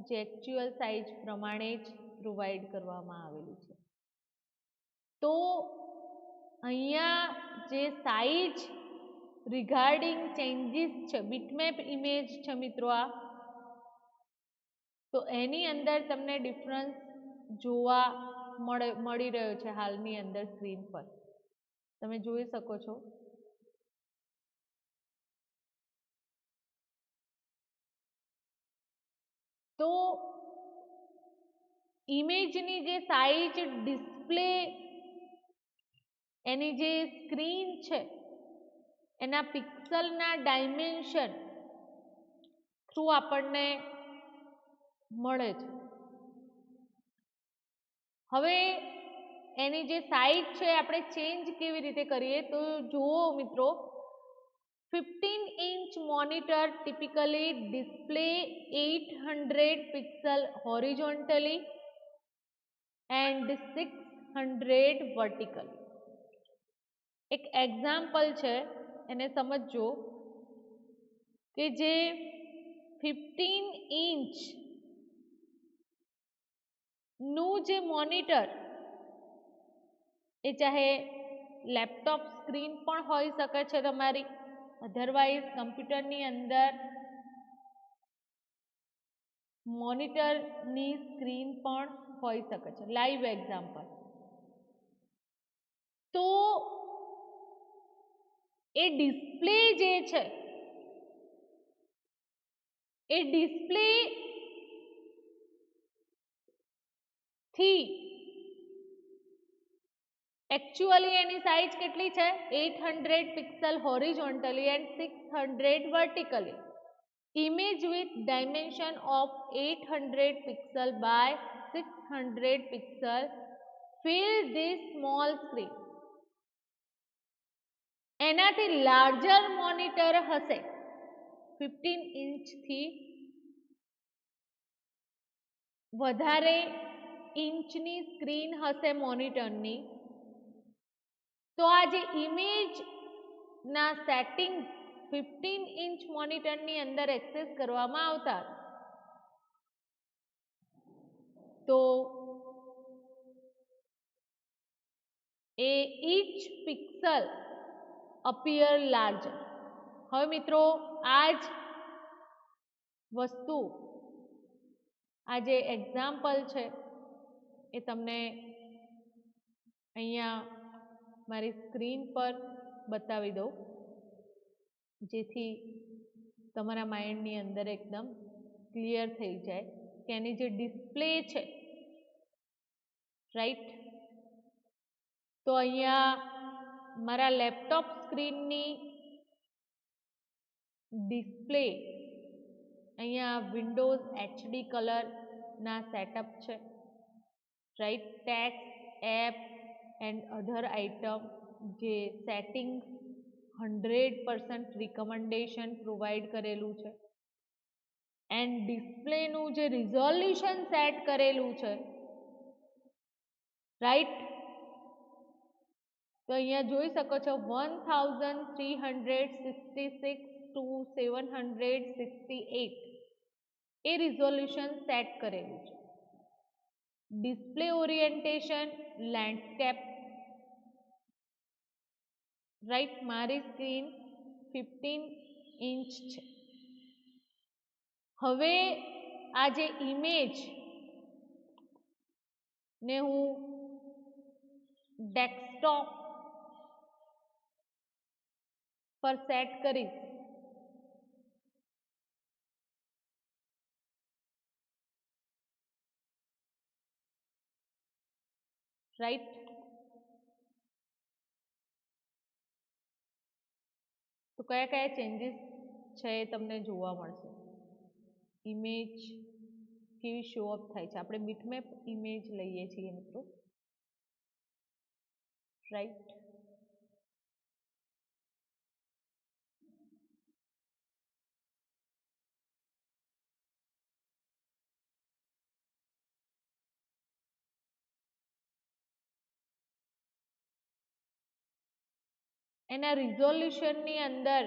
જે एक्चुअल સાઇઝ પ્રમાણે જ પ્રોવાઈડ કરવામાં આવેલી છે. તો અહીંયા જે સાઇઝ રિગાર્ડિંગ ચેન્જીસ છે બીટમેપ ઇમેજ છે મિત્રો આ, તો એની અંદર તમને ડિફરન્સ જોવા મળી રહ્યો છે હાલની અંદર સ્ક્રીન પર તમે જોઈ શકો છો. તો ઇમેજની જે સાઇઝ ડિસ્પ્લે એની જે સ્ક્રીન છે એના પિક્સલના ડાયમેન્શન થ્રુ આપણને મળે છે. હવે એની જે સાઇઝ છે આપણે ચેન્જ કેવી રીતે કરીએ તો જુઓ મિત્રો, 15 inch monitor typically display 800 pixel horizontally and 600 vertically. એક એક્ઝામ્પલ છે એને સમજો કે જે 15 inch નું જે મોનિટર એ ચાહે લેપટોપ સ્ક્રીન પણ હોઈ શકે છે તમારી, અધરવાઇઝ કમ્પ્યુટરની અંદર મોનિટરની સ્ક્રીન પણ હોઈ શકે છે. Live example. તો એ ડિસ્પ્લે જે છે એ ડિસ્પ્લે થી એકચ્યુઅલી એની સાઇઝ કેટલી છે? 800 pixel horizontally and 600 vertically. Image with dimension of 800 pixel by 600 pixel fill this small screen. એનાથી લાર્જર મોનિટર હશે, 15 ઇંચથી વધારે ઇંચની સ્ક્રીન હશે મોનિટરની, તો આ જે ઇમેજના સેટિંગ 15 ઇંચ મોનિટરની અંદર એક્સેસ કરવામાં આવતા તો એ each pixel appear larger. હવે મિત્રો આ જ વસ્તુ, આ જે એક્ઝામ્પલ છે એ તમને અહીંયા મારી સ્ક્રીન પર બતાવી દઉં જેથી તમારા માઇન્ડની અંદર એકદમ ક્લિયર થઈ જાય કે એની જે ડિસ્પ્લે છે, રાઈટ. તો અહીંયા મારા લેપટોપ સ્ક્રીનની ડિસ્પ્લે અહીંયા વિન્ડોઝ HD કલરના સેટઅપ છે, right. Text, app and other item જે સેટિંગ્સ 100% રિકમેન્ડેશન પ્રોવાઈડ કરેલું છે એન્ડ ડિસ્પ્લેનું જે રિઝોલ્યુશન સેટ કરેલું છે, રાઈટ. તો અહીંયા જોઈ શકો છો 1366 to 768 એ રિઝોલ્યુશન સેટ કરેલું છે. Display orientation landscape, right. મારી સ્ક્રીન 15 ઇંચ છે. હવે આ જે ઇમેજ ને હું ડેસ્કટોપ પર સેટ કરીશ, રાઈટ. તો કયા કયા ચેન્જીસ છે એ તમને જોવા મળશે. ઇમેજ કેવી શો અપ થાય છે, આપણે બીટમેપ ઇમેજ લઈએ છીએ મિત્રો, રાઈટ. એના રિઝોલ્યુશનની અંદર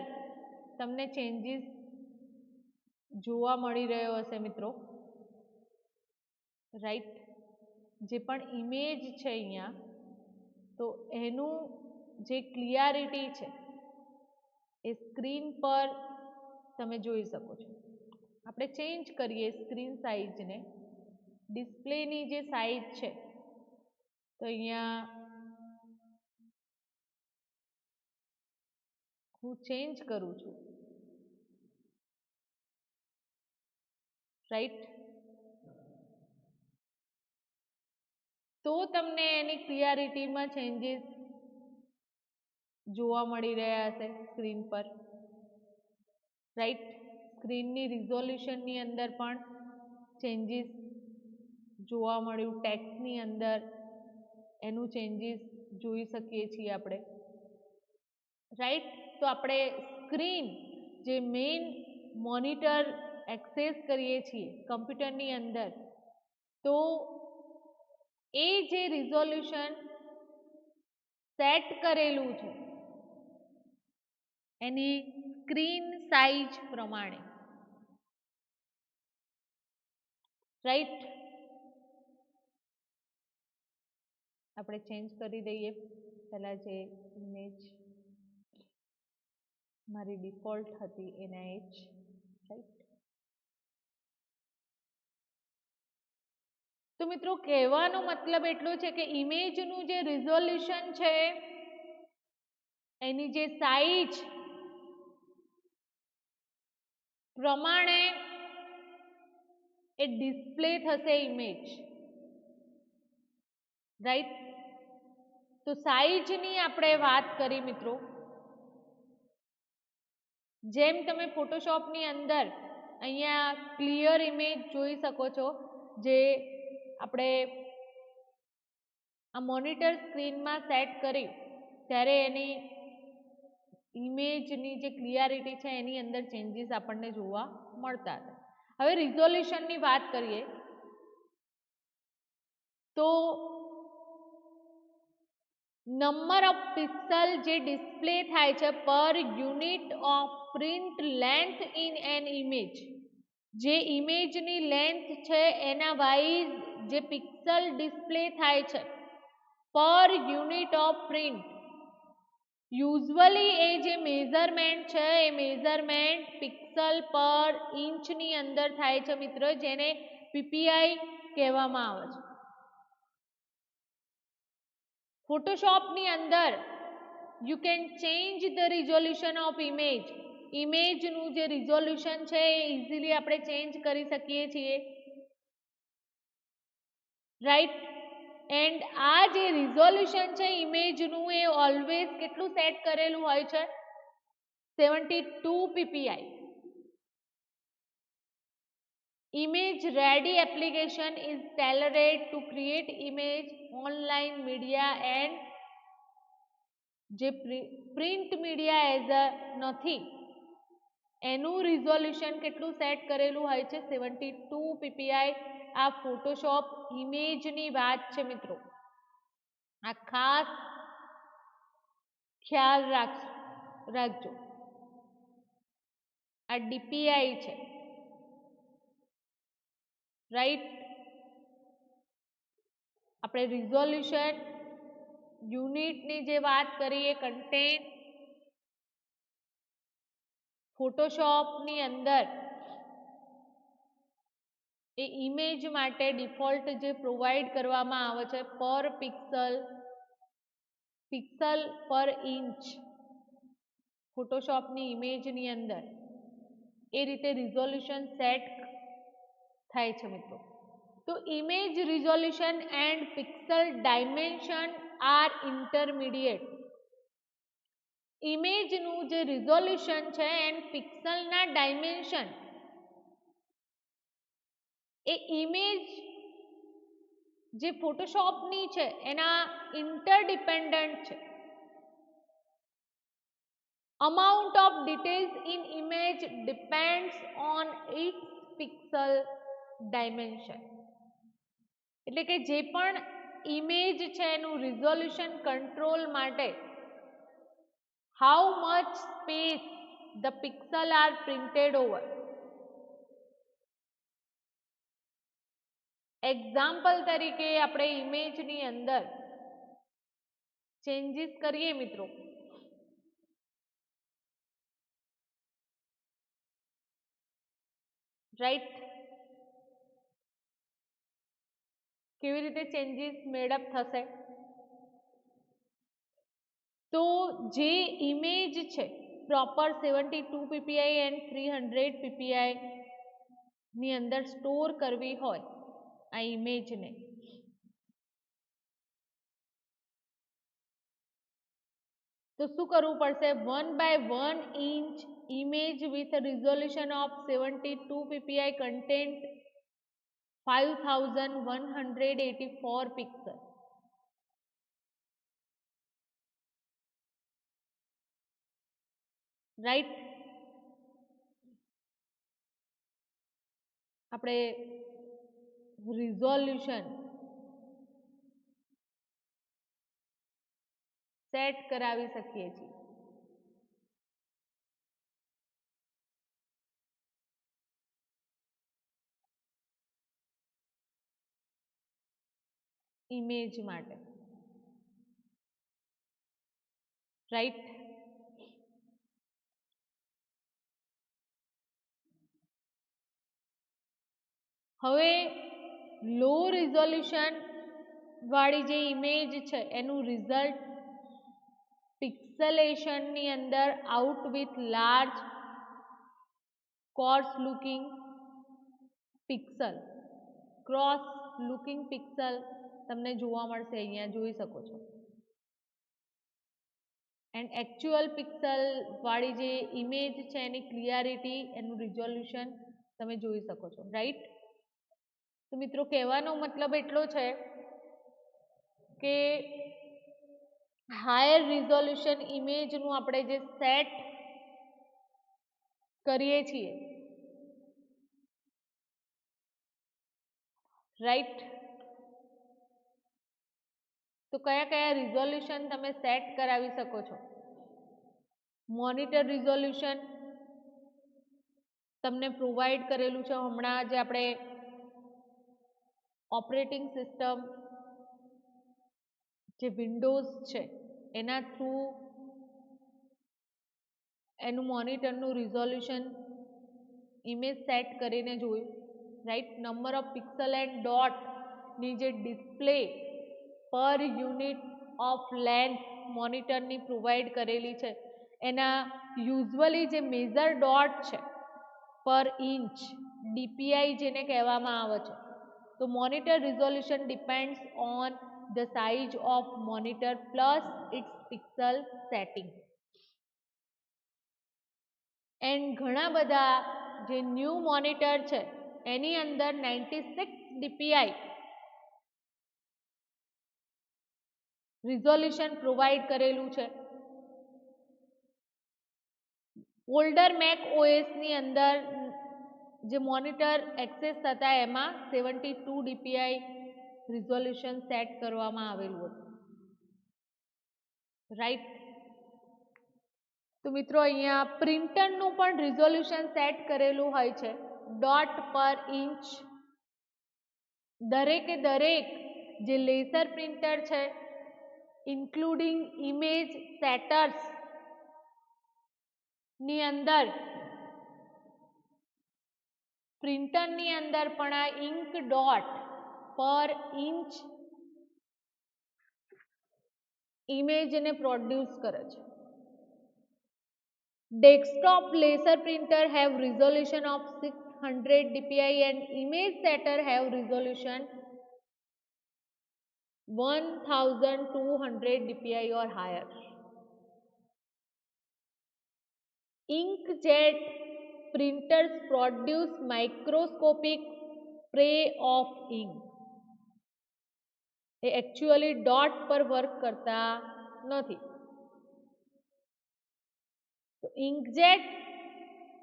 તમને ચેન્જીસ જોવા મળી રહ્યો હશે મિત્રો, રાઈટ. જે પણ ઇમેજ છે અહીંયા તો એનું જે ક્લિયરિટી છે એ સ્ક્રીન પર તમે જોઈ શકો છો. આપણે ચેન્જ કરીએ સ્ક્રીન સાઇઝને, ડિસ્પ્લેની જે સાઇઝ છે તો અહીંયા હું ચેન્જ કરું છું, રાઈટ. તો તમને એની ક્લિયરિટીમાં ચેન્જીસ જોવા મળી રહ્યા હશે સ્ક્રીન પર, રાઈટ. સ્ક્રીનની રિઝોલ્યુશનની અંદર પણ ચેન્જીસ જોવા મળ્યું, ટેક્સ્ટની અંદર એનું ચેન્જીસ જોઈ શકીએ છીએ આપણે, રાઈટ. તો આપણે સ્ક્રીન જે મેઇન મોનિટર એક્સેસ કરીએ છીએ કમ્પ્યુટરની અંદર, તો એ જે રિઝોલ્યુશન સેટ કરેલું છે એની સ્ક્રીન સાઇઝ પ્રમાણે, રાઈટ. આપણે ચેન્જ કરી દઈએ પહેલા જે ઇમેજ મારી ડિફોલ્ટ હતી એના એ જ, રાઈટ. તો મિત્રો કહેવાનો મતલબ એટલો છે કે ઇમેજનું જે રિઝોલ્યુશન છે એની જે સાઇઝ પ્રમાણે એ ડિસ્પ્લે થશે ઇમેજ, રાઈટ. તો સાઇઝની આપણે વાત કરી મિત્રો, જેમ તમે ફોટોશોપની અંદર અહીંયા ક્લિયર ઇમેજ જોઈ શકો છો, જે આપણે આ મોનિટર સ્ક્રીનમાં સેટ કરી ત્યારે એની ઇમેજની જે ક્લિયરિટી છે એની અંદર ચેન્જીસ આપણને જોવા મળતા હતા. હવે રિઝોલ્યુશનની વાત કરીએ તો નંબર ઓફ પિક્સલ જે ડિસ્પ્લે થાય છે પર unit of print length in an image, જે ઇમેજની લેન્થ છે એના વાઇઝ જે પિક્સલ ડિસ્પ્લે થાય છે પર યુનિટ ઓફ પ્રિન્ટ, યુઝ્યુઅલી એ જે મેઝરમેન્ટ છે એ મેઝરમેન્ટ પિક્સલ પર ઇંચની અંદર થાય છે મિત્રો, જેને પીપીઆઈ કહેવામાં આવે છે. ફોટોશોપની અંદર you can change the resolution of image, ઇમેજનું જે રિઝોલ્યુશન છે એ ઇઝીલી આપણે ચેન્જ કરી શકીએ છીએ, રાઈટ. એન્ડ આ જે રિઝોલ્યુશન છે ઇમેજનું એ ઓલવેઝ કેટલું સેટ કરેલું હોય છે, 72 ppi. Image ready application is tailored to create image online media and જે પ્રિન્ટ મીડિયા એઝ અ નથી એનું રિઝોલ્યુશન કેટલું સેટ કરેલું હોય છે, 72 ppi. આ ફોટોશોપ ઇમેજની વાત છે મિત્રો, આ ખાસ ખ્યાલ રાખજો. આ ડીપીઆઈ છે, રાઈટ. આપણે રિઝોલ્યુશન યુનિટની જે વાત કરીએ, કન્ટેન્ટ ફોટોશોપની અંદર એ ઇમેજ માટે ડિફોલ્ટ જે પ્રોવાઈડ કરવામાં આવે છે પર પિક્સલ પર ઇંચ ફોટોશોપની ઇમેજની અંદર એ રીતે રિઝોલ્યુશન સેટ થાય છે મિત્રો. તો image resolution and pixel dimension are intermediate. ઇમેજનું જે રિઝોલ્યુશન છે એન્ડ પિક્સલના ડાયમેન્શન એ ઇમેજ જે ફોટોશોપની છે એના ઇન્ટરડિપેન્ડન્ટ છે. Amount of details in image depends on its pixel dimension. એટલે કે જે પણ ઇમેજ છે એનું રિઝોલ્યુશન કંટ્રોલ માટે how much space the pixel are printed over. Example તરીકે આપણે ઇમેજની અંદર ચેન્જીસ કરીએ મિત્રો, રાઈટ. કેવી રીતે ચેન્જીસ મેડઅપ થશે તો જે ઇમેજ છે પ્રોપર 72 ppi એન્ડ 300 ppi ની અંદર સ્ટોર કરવી હોય આ ઇમેજને, તો શું કરવું પડશે? 1 by 1 inch image with a resolution of 72 ppi content 5184 pixel. Right, આપણે રિઝોલ્યુશન સેટ કરાવી શકીએ છીએ. ઇમેજ માટે, રાઈટ. હવે લો રિઝોલ્યુશન વાળી જે ઇમેજ છે એનું રિઝલ્ટ પિક્સેલેશન ની અંદર out with large course looking pixel, cross looking pixel તમને જોવા મળશે, અહીંયા જોઈ શકો છો. એન્ડ એકચ્યુઅલ પિક્સલ વાળી જે ઇમેજ છે એની ક્લિયરિટી, એનું રિઝોલ્યુશન તમે જોઈ શકો છો. રાઈટ. તો મિત્રો કહેવાનો મતલબ એટલો છે કે હાયર રિઝોલ્યુશન ઇમેજનું આપણે જે સેટ કરીએ છીએ, રાઈટ, તો કયા કયા રિઝોલ્યુશન તમે સેટ કરાવી શકો છો? મોનિટર રિઝોલ્યુશન તમને પ્રોવાઈડ કરેલું છે. હમણાં જે આપણે ઓપરેટિંગ સિસ્ટમ જે વિન્ડોઝ છે એના થ્રુ એનું મોનિટરનું રિઝોલ્યુશન ઇમેજ સેટ કરીને જોયું. Right. Number of pixel and dot ની જે ડિસ્પ્લે પર યુનિટ ઓફ લેન્થ મોનિટરની પ્રોવાઈડ કરેલી છે, એના યુઝ્યુઅલી જે મેજર ડોટ છે પર ઇંચ ડીપીઆઈ જેને કહેવામાં આવે છે, તો monitor resolution depends on the size of monitor plus its pixel setting. And ઘણા બધા જે ન્યૂ મોનિટર છે એની અંદર 96 ડીપીઆઈ રિઝોલ્યુશન પ્રોવાઈડ કરેલું છે. ઓલ્ડર મેક ઓએસ ની અંદર જે મોનિટર એક્સેસ થતા એમાં 72 ડીપીઆઈ રિઝોલ્યુશન સેટ કરવામાં આવેલું હતું. રાઈટ. તો મિત્રો અહીંયા પ્રિન્ટરનું પણ રિઝોલ્યુશન સેટ કરેલું હોય છે ડોટ પર ઇંચ. દરેકે દરેક જે લેસર પ્રિન્ટર છે ઇન્ક્લુડિંગ ઇમેજ સેટર્સ ની અંદર પ્રિન્ટરની અંદર પણ આ ઇંક ડોટ પર ઇંચ ઇમેજને પ્રોડ્યુસ કરે છે. Desktop laser printer have resolution of 600 dpi and image setter have resolution 1200 dpi or higher. Inkjet printers produce microscopic spray of ink. A actually dot પર વર્ક કરતા નથી. So, inkjet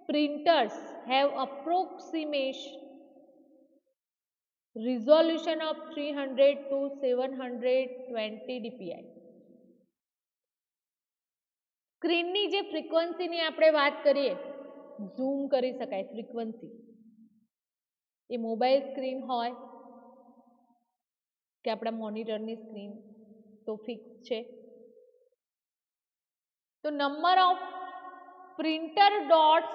printers have approximate resolution of 300 to 720 dpi. સ્ક્રીનની જે ફ્રીક્વન્સીની આપણે વાત કરીએ, ઝૂમ કરી શકાય ફ્રીક્વન્સી, એ મોબાઈલ સ્ક્રીન હોય કે આપણા મોનિટરની સ્ક્રીન તો ફિક્સ છે. તો number of printer dots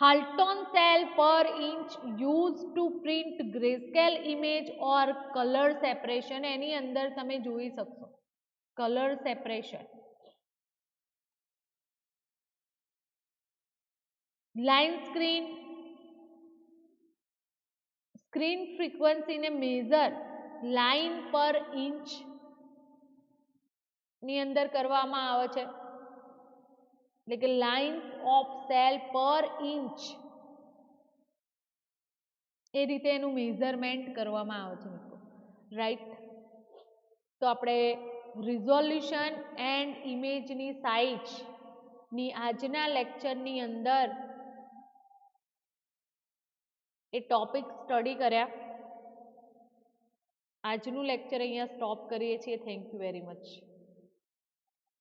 Halton cell per inch used to print grayscale image or color separation એની અંદર તમે જોઈ શકશો. Colour separation, line screen, screen ફ્રીક્વન્સીને મેઝર લાઇન પર ઇંચ ની અંદર કરવામાં આવે છે, એટલે કે lines of cell per inch એ રીતે એનું મેઝરમેન્ટ કરવામાં આવે છે મિત્રો, રાઈટ. તો આપણે રિઝોલ્યુશન એન્ડ ઇમેજની સાઇઝ ની આજના લેક્ચરની અંદર એ ટોપિક સ્ટડી કર્યા. આજનું લેક્ચર અહીંયા સ્ટોપ કરીએ છીએ. Thank you very much.